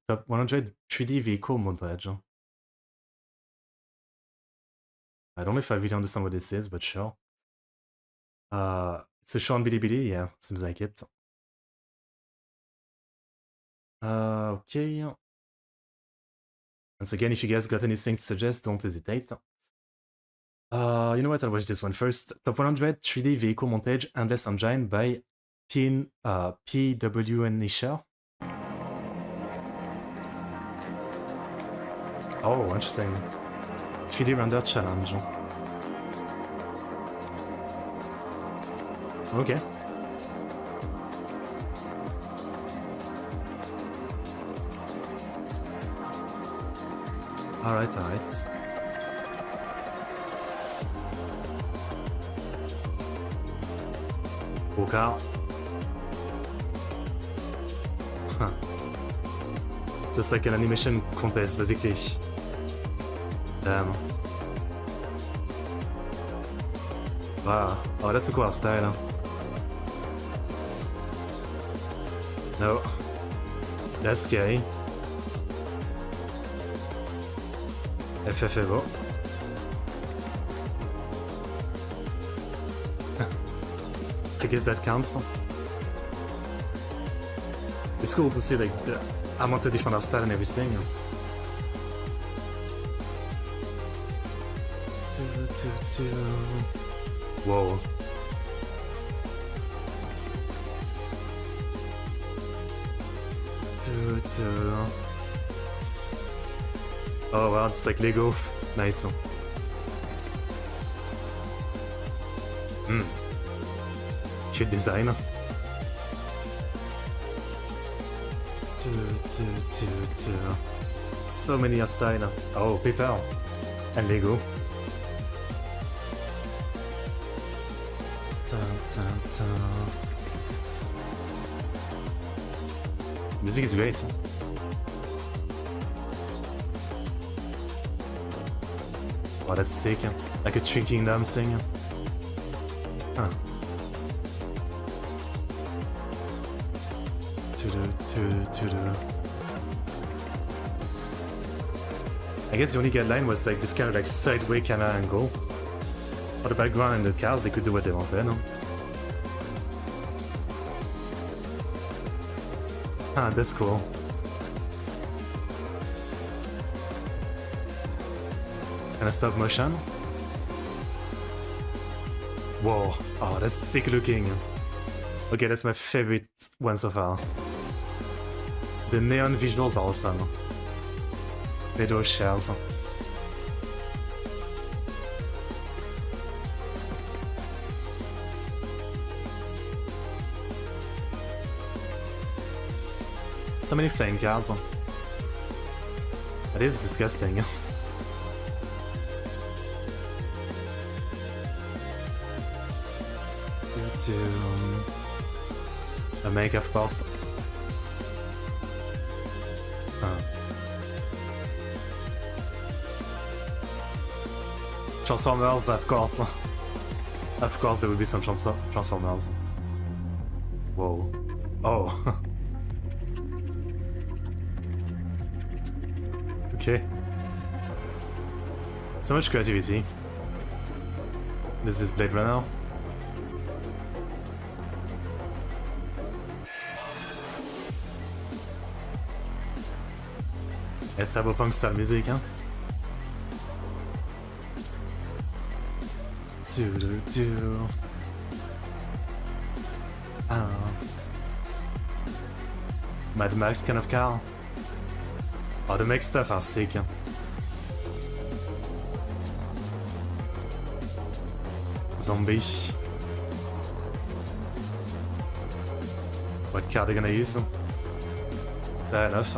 top 100 3D vehicle montage. I don't know if I really understand what this is, but sure. It's a show on Bilibili, yeah, seems like it. Okay. Once again, if you guys got anything to suggest, don't hesitate. You know what, I'll watch this one first. Top 100 3D vehicle montage endless engine by pwnisher. Oh, interesting. 3D render challenge. Okay. Alright, alright. Okay. Huh. It's just like an animation contest, basically. Damn. Wow. Oh, that's a cool style. Huh? No. That's scary. FFFO. I guess that counts. It's cool to see like the amount of different style and everything. Whoa. Oh wow, it's like Lego. Nice. Cute design. So many style. Oh, paper and Lego. Music is great. Oh, that's sick. Like a Three Kingdoms thing. Huh. I guess the only guideline was like this kind of like sideway camera angle. For the background and the cars, they could do what they wanted. Ah, that's cool. Kind of stop motion. Whoa, oh, that's sick looking. Okay, that's my favorite one so far. The neon visuals are awesome. With those shells. So many flying cars. That is disgusting. A make, of course. Transformers, of course. Of course, there will be some Transformers. Whoa. Oh. Okay. So much creativity. This is Blade Runner. Et cyberpunk style musique, hein. Ah. Mad Max kind of car. Oh, the mech stuff are sick. Hein. Zombie. What car they're gonna use? Fair enough.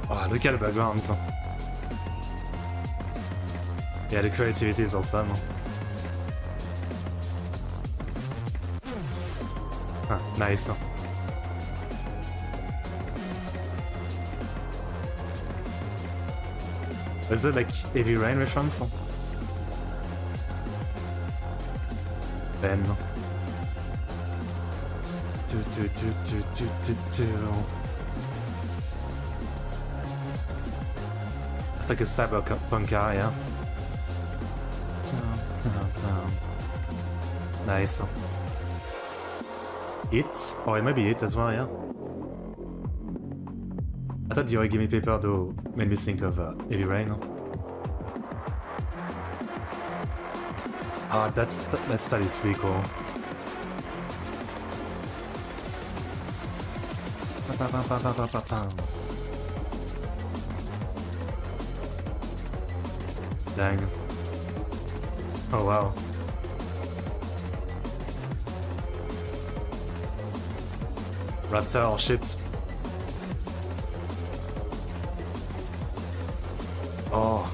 Oh, look at the backgrounds. Yeah, the creativity is awesome. Huh, nice. Is it like Heavy Rain reference? Ben. That's like a cyberpunkai, yeah. Nice. It? Oh, it might be it as well, yeah. I thought the origami paper though made me think of Heavy Rain. Ah, that style is pretty cool. Dang. Oh wow. Raptor, shit. Oh.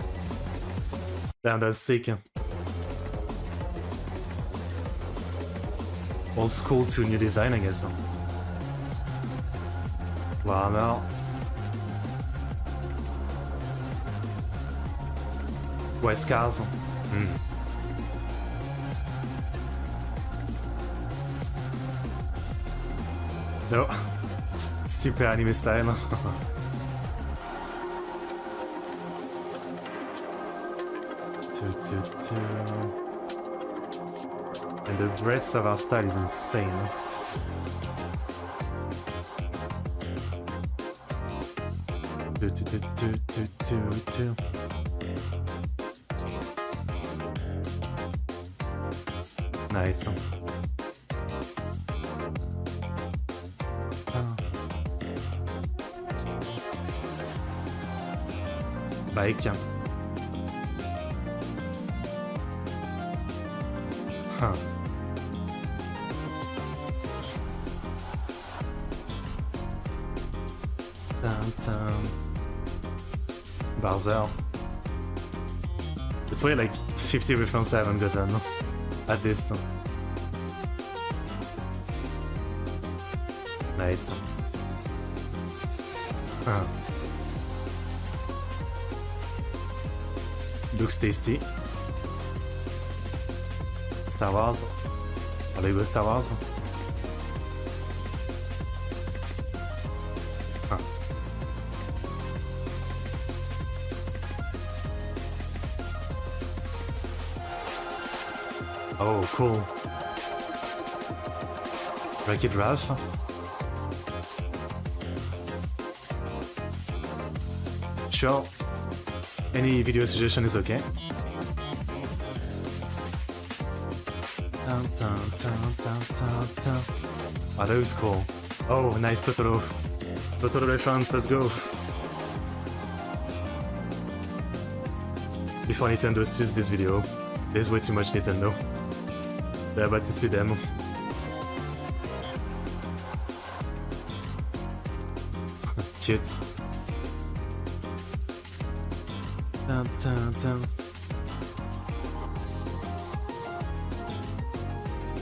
Damn, that's sick. Old school to new design, I guess. Warmer. West cars. No. Super anime style. And the breadth of our style is insane. Nice. Bike. Huh. Downtown. Barzer. It's probably like 50 references I haven't gotten. At least. Nice. Huh. Looks tasty. Star Wars. Lego Star Wars. Huh. Oh, cool. Wreck-It Ralph. Sure. Any video suggestion is okay. Oh, that was cool. Oh, nice Totoro. Totoro reference, let's go. Before Nintendo sees this video, there's way too much Nintendo. They're about to sue them. Cute.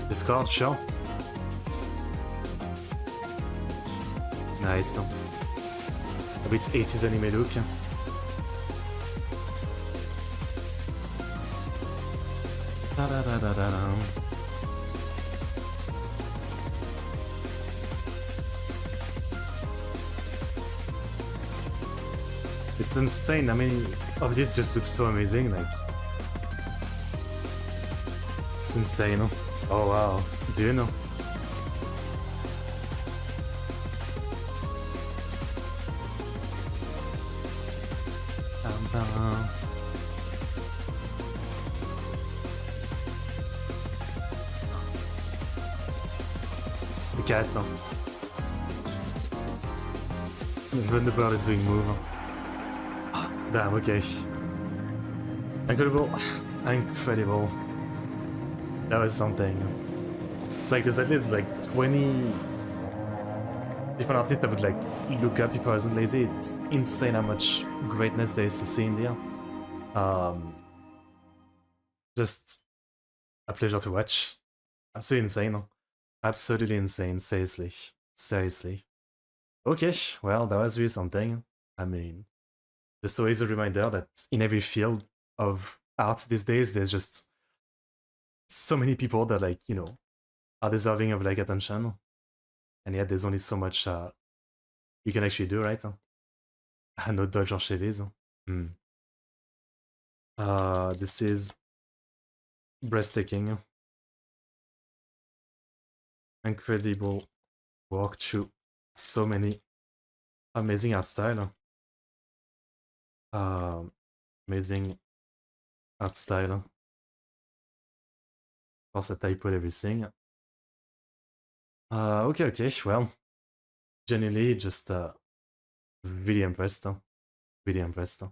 Discord, sure. Nice. A bit 80s anime look. It's insane. I mean, oh, this just looks so amazing. Like, it's insane. Oh wow, do you know? The cat, no. When the bird is doing move. Damn, okay. Incredible. Incredible. That was something. It's like there's at least like 20 different artists I would like look up if I wasn't lazy. It's insane how much greatness there is to see in there. Just a pleasure to watch. Absolutely insane. Absolutely insane, seriously. Seriously. Okay, well, that was really something. I mean, just always a reminder that in every field of art these days, there's just so many people that like, you know, are deserving of like attention, and yet there's only so much you can actually do, right? No dodge or Chevys. Hmm. This is breathtaking, incredible work through so many amazing art style. Um, Amazing art style. Of course, a typo and everything. Okay, well, genuinely just really impressed. Really impressed.